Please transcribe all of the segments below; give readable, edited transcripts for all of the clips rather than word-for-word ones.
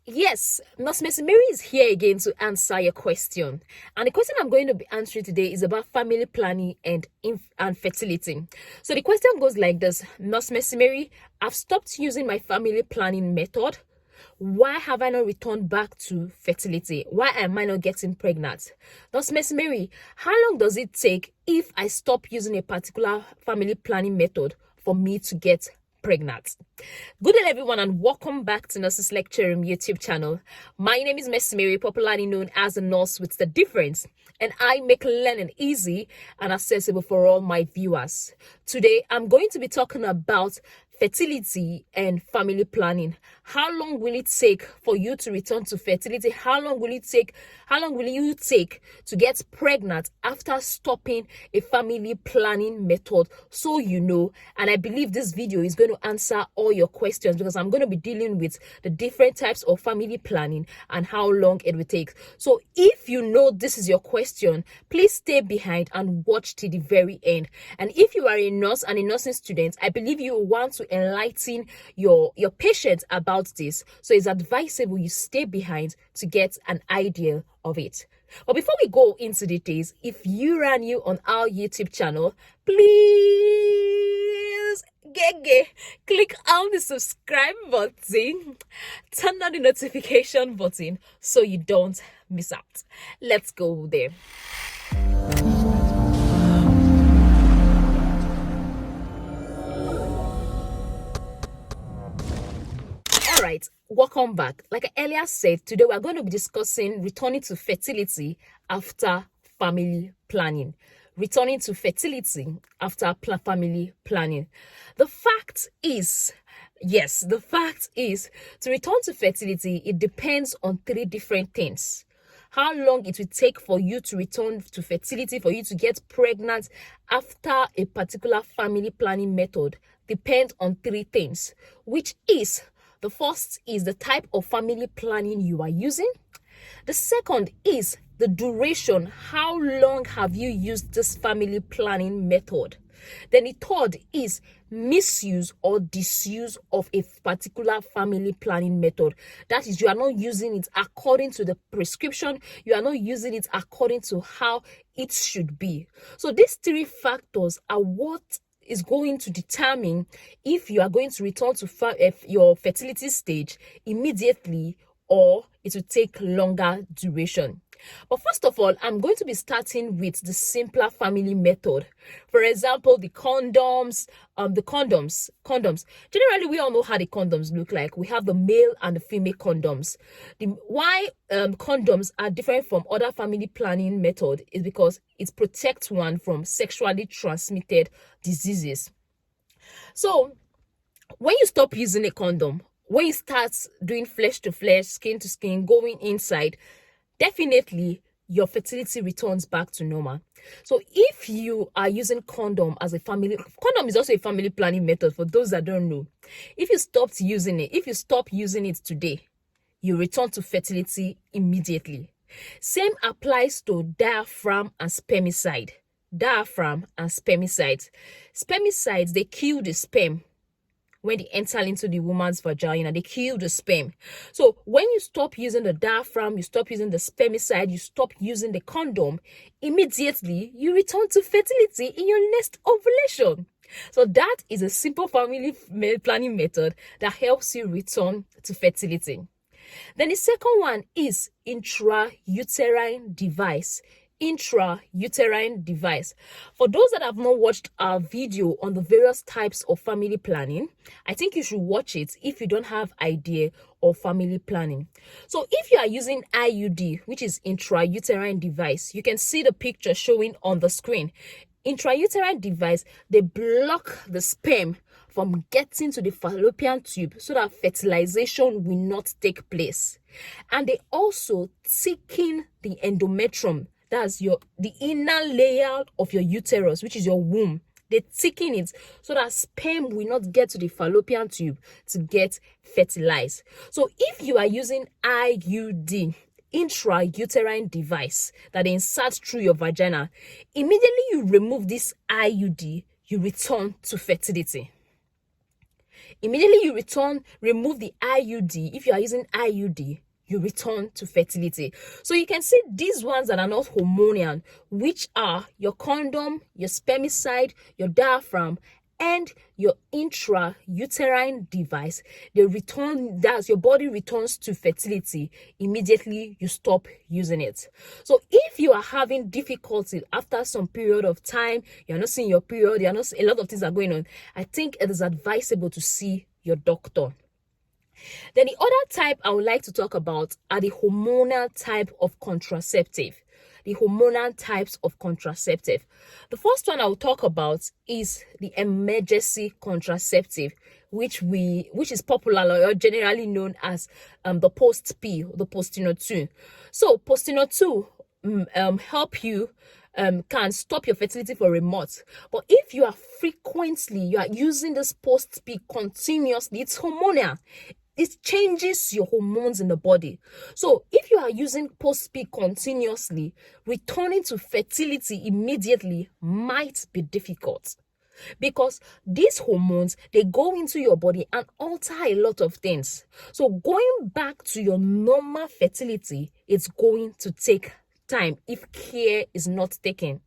Yes, Nurse Mercy Mary is here again to answer your question. And the question I'm going to be answering today is about family planning and fertility. So the question goes like this: Nurse Mercy Mary, I've stopped using my family planning method. Why have I not returned back to fertility? Why am I not getting pregnant? Nurse Mercy Mary, how long does it take if I stop using a particular family planning method for me to get pregnant? Good day everyone, and welcome back to Nurses Lecture Room YouTube channel. My name is Mercy Mary, popularly known as the Nurse with the Difference, and I make learning easy and accessible for all my viewers. Today I'm going to be talking about fertility and family planning. How long will it take for you to return to fertility? How long will you take to get pregnant after stopping a family planning method? So you know, and I believe this video is going to answer all your questions, because I'm going to be dealing with the different types of family planning and how long it will take. So if you know this is your question, please stay behind and watch till the very end. And if you are a nurse and a nursing student, I believe you want to enlighten your patients about this. So it's advisable you stay behind to get an idea of it. But before we go into details, if you are new on our YouTube channel, please click on the subscribe button, turn on the notification button so you don't miss out. Let's go there. Alright, welcome back. Like I earlier said, today we're going to be discussing returning to fertility after family planning. Returning to fertility after family planning. The fact is, to return to fertility, it depends on three different things. How long it will take for you to return to fertility, for you to get pregnant after a particular family planning method, depends on three things, which is: the first is the type of family planning you are using. The second is the duration. How long have you used this family planning method? Then the third is misuse or disuse of a particular family planning method. That is, you are not using it according to the prescription. You are not using it according to how it should be. So these three factors are what is going to determine if you are going to return to your fertility stage immediately, or it will take longer duration. But first of all, I'm going to be starting with the simpler family method. For example, the condoms. Generally, we all know how the condoms look like. We have the male and the female condoms. Why condoms are different from other family planning method is because it protects one from sexually transmitted diseases. So when you stop using a condom, when you start doing flesh to flesh, skin to skin, going inside, definitely your fertility returns back to normal. So if you are using condom is also a family planning method for those that don't know. If you stop using it today, you return to fertility immediately. Same applies to diaphragm and spermicide. Spermicides, they kill the sperm. When they enter into the woman's vagina, they kill the sperm. So when you stop using the diaphragm, you stop using the spermicide, you stop using the condom, immediately you return to fertility in your next ovulation. So that is a simple family planning method that helps you return to fertility. Then the second one is intrauterine device. For those that have not watched our video on the various types of family planning, I think you should watch it if you don't have idea of family planning. So if you are using IUD, which is intrauterine device, you can see the picture showing on the screen. Intrauterine device, they block the sperm from getting to the fallopian tube so that fertilization will not take place. And they also thicken the endometrium. That's the inner layer of your uterus, which is your womb. They thicken it so that sperm will not get to the fallopian tube to get fertilized. So if you are using IUD, intrauterine device, that they insert through your vagina, immediately you remove this IUD, you return to fertility. Immediately you remove the IUD. If you are using IUD, you return to fertility. So you can see these ones that are not hormonal, which are your condom, your spermicide, your diaphragm, and your intrauterine device. That's your body returns to fertility immediately you stop using it. So if you are having difficulty after some period of time, you're not seeing your period, a lot of things are going on, I think it is advisable to see your doctor. Then the other type I would like to talk about are the hormonal type of contraceptive. The hormonal types of contraceptive. The first one I will talk about is the emergency contraceptive, which is popular or generally known as the post-P, the Postino 2. So Postino 2 help you can stop your fertility for a month. But if you are using this post-P continuously, it's hormonal. It changes your hormones in the body. So if you are using post-P continuously, returning to fertility immediately might be difficult, because these hormones, they go into your body and alter a lot of things. So going back to your normal fertility, it's going to take time if care is not taken.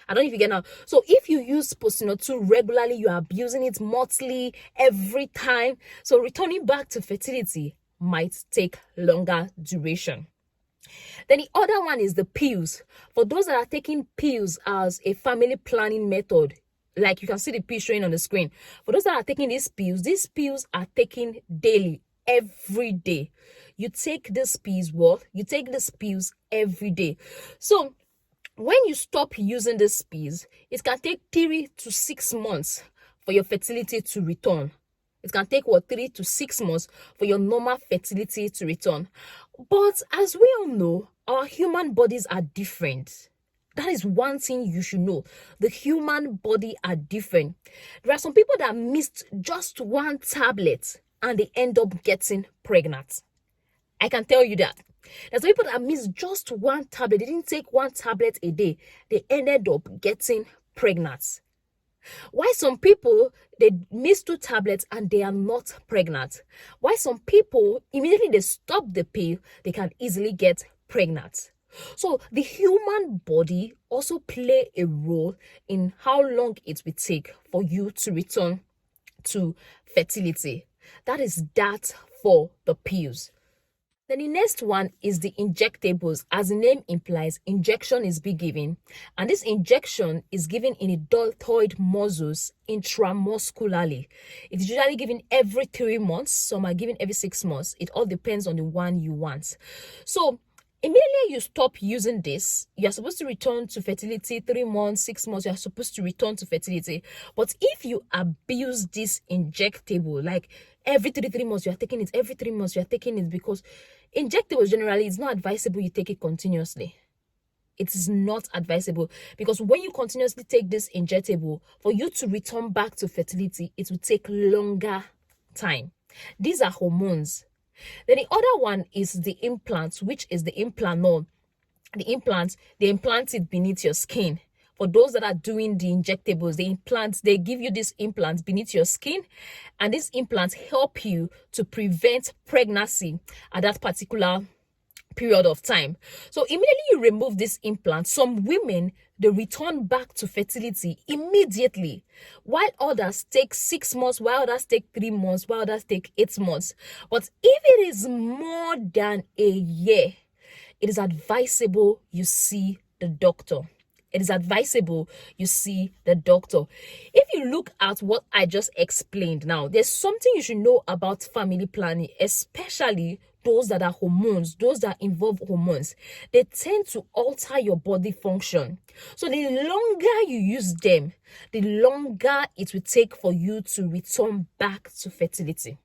I don't know if you get now. So if you use Postino 2 regularly, you are abusing it monthly, every time. So returning back to fertility might take longer duration. Then the other one is the pills. For those that are taking pills as a family planning method, like you can see the pill showing on the screen. For those that are taking these pills are taken daily, every day. You take these pills every day. So when you stop using these pills, it can take 3 to 6 months for your fertility to return. It can take 3 to 6 months for your normal fertility to return. But as we all know, our human bodies are different. That is one thing you should know. The human body are different. There are some people that missed just one tablet and they end up getting pregnant. I can tell you that. There's people that missed just one tablet. They didn't take one tablet a day. They ended up getting pregnant. Why some people, they miss 2 tablets and they are not pregnant? Why some people, immediately they stop the pill, they can easily get pregnant? So the human body also play a role in how long it will take for you to return to fertility. That is that for the pills. Then the next one is the injectables. As the name implies, injection is being given, and this injection is given in the deltoid muscles intramuscularly. It is usually given every 3 months. Some are given every 6 months. It all depends on the one you want. So immediately you stop using this, you are supposed to return to fertility 3 months, 6 months. You are supposed to return to fertility. But if you abuse this injectable, like every 3 months you are taking it, every 3 months you are taking it, because injectables generally, it's not advisable you take it continuously. It is not advisable, because when you continuously take this injectable, for you to return back to fertility, it will take longer time. These are hormones. Then the other one is the implants, which is the implanol. The implants, they implant it beneath your skin. For those that are doing the injectables, the implants, they give you these implants beneath your skin, and these implants help you to prevent pregnancy at that particular period of time. So immediately you remove this implant, some women, they return back to fertility immediately, while others take 6 months, while others take 3 months, while others take 8 months. But if it is more than a year, it is advisable you see the doctor. It is advisable you see the doctor. If you look at what I just explained now, there's something you should know about family planning, especially those that are hormones, those that involve hormones. They tend to alter your body function. So the longer you use them, the longer it will take for you to return back to fertility.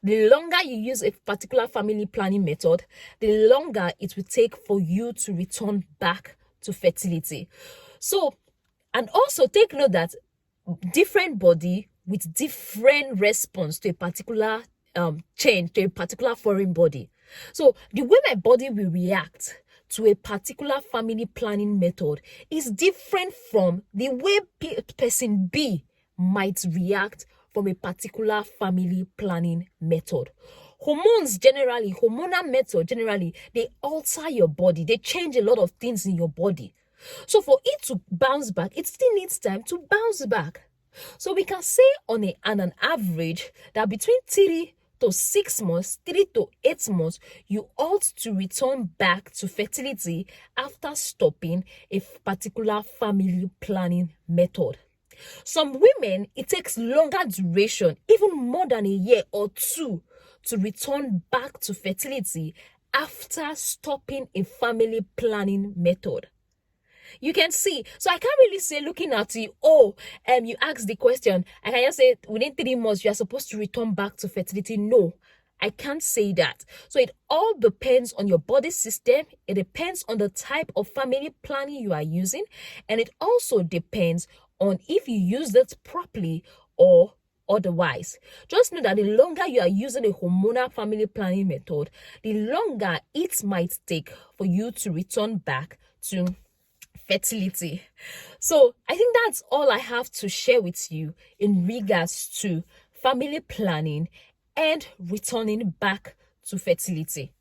The longer you use a particular family planning method, the longer it will take for you to return back to fertility. So, and also take note that different body with different response to a particular change, to a particular foreign body. So the way my body will react to a particular family planning method is different from the way person B might react from a particular family planning method. Hormonal method generally, they alter your body. They change a lot of things in your body. So for it to bounce back, it still needs time to bounce back. So we can say on an average that between 3 to 6 months, 3 to 8 months, you ought to return back to fertility after stopping a particular family planning method. Some women, it takes longer duration, even more than a year or two, to return back to fertility after stopping a family planning method. You can see. So I can't really say looking at you, you asked the question. I can just say within 3 months, you are supposed to return back to fertility. No, I can't say that. So it all depends on your body system. It depends on the type of family planning you are using. And it also depends on if you use it properly or otherwise. Just know that the longer you are using a hormonal family planning method, the longer it might take for you to return back to fertility. So I think that's all I have to share with you in regards to family planning and returning back to fertility.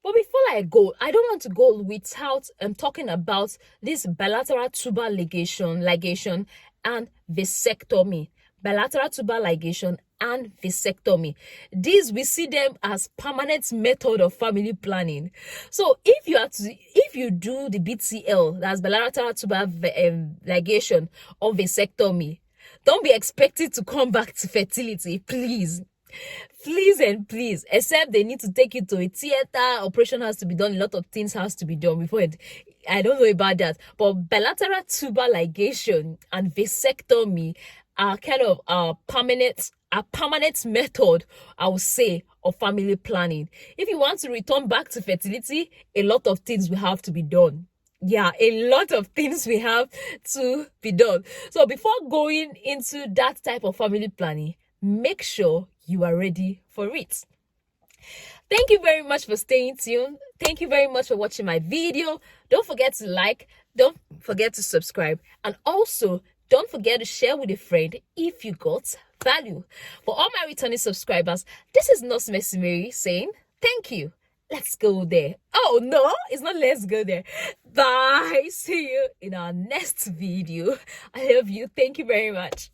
But before I go, I don't want to go without talking about this bilateral tubal ligation and vasectomy. Bilateral tubal ligation and vasectomy. These, we see them as permanent method of family planning. So if you do the BTL, that's bilateral tubal ligation or vasectomy, don't be expected to come back to fertility, please. Please and please, except they need to take you to a theater, operation has to be done, a lot of things has to be done before it. I don't know about that, but bilateral tubal ligation and vasectomy are kind of a permanent method, I would say, of family planning. If you want to return back to fertility, a lot of things will have to be done. Yeah, a lot of things we have to be done. So before going into that type of family planning, make sure you are ready for it. Thank you very much for staying tuned. Thank you very much for watching my video. Don't forget to like, don't forget to subscribe, and also don't forget to share with a friend if you got value. For all my returning subscribers, this is Nurse Mercy Mary saying thank you. Let's go there. Oh no, it's not let's go there. Bye. See you in our next video. I love you. Thank you very much.